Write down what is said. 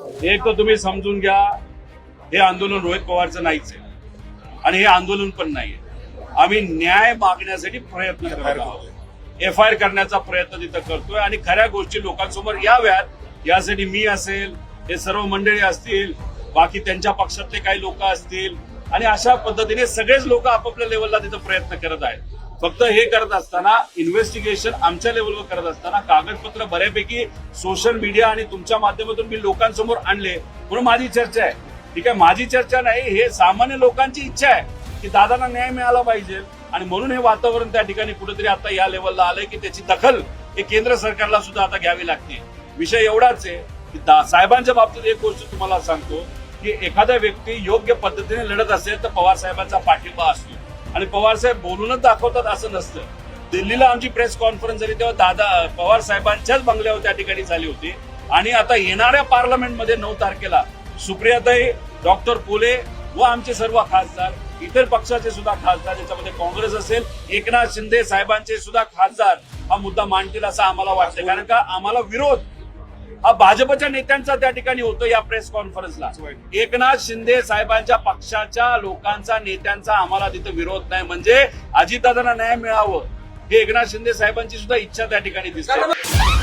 एक तर तुम्ही समजून घ्या, हे आंदोलन रोहित पवारचं नाहीच आहे आणि हे आंदोलन पण नाहीये. आम्ही न्याय मागण्यासाठी प्रयत्न करत आहोत. FIR करण्याचा प्रयत्न तिथं करतोय आणि खऱ्या गोष्टी लोकांसमोर याव्यात यासाठी मी असेल, हे सर्व मंडळी असतील, बाकी त्यांच्या पक्षातले काही लोक असतील आणि अशा पद्धतीने सगळेच लोक आपापल्या लेवलला तिथं प्रयत्न करत आहेत. फक्त हे करत असताना इन्व्हेस्टिगेशन आमच्या लेवलवर करत असताना कागदपत्र बऱ्यापैकी सोशल मीडिया आणि तुमच्या माध्यमातून मी लोकांसमोर आणले म्हणून माझी चर्चा आहे. ठीक आहे, माझी चर्चा नाही, हे सामान्य लोकांची इच्छा आहे की दादांना न्याय मिळाला पाहिजे आणि म्हणून हे वातावरण त्या ठिकाणी कुठेतरी आता या लेवलला आलंय की त्याची दखल हे केंद्र सरकारला सुद्धा आता घ्यावी लागते. विषय एवढाच आहे की साहेबांच्या बाबतीत एक गोष्ट तुम्हाला सांगतो की एखादा व्यक्ती योग्य पद्धतीने लढत असेल तर पवार साहेबांचा पाठिंबा असतो आणि पवार साहेब बोलूनच दाखवतात असं नसतं. दिल्लीला आमची प्रेस कॉन्फरन्स झाली तेव्हा दादा पवार साहेबांच्याच बंगल्यावर त्या ठिकाणी झाली होती आणि आता येणाऱ्या पार्लमेंटमध्ये 9 तारखेला सुप्रियाताई, डॉक्टर पोले व आमचे सर्व खासदार, इतर पक्षाचे सुद्धा खासदार, ज्याच्यामध्ये काँग्रेस असेल, एकनाथ शिंदे साहेबांचे सुद्धा खासदार हा मुद्दा मांडतील असं आम्हाला वाटतं. कारण का आम्हाला विरोध हा भाजपच्या नेत्यांचा त्या ठिकाणी होतो या प्रेस कॉन्फरन्सला. एकनाथ शिंदे साहेबांच्या पक्षाच्या लोकांचा, नेत्यांचा आम्हाला तिथे विरोध नाही. म्हणजे अजितदादांना न्याय मिळावं हे एकनाथ शिंदे साहेबांची सुद्धा इच्छा त्या ठिकाणी दिसते.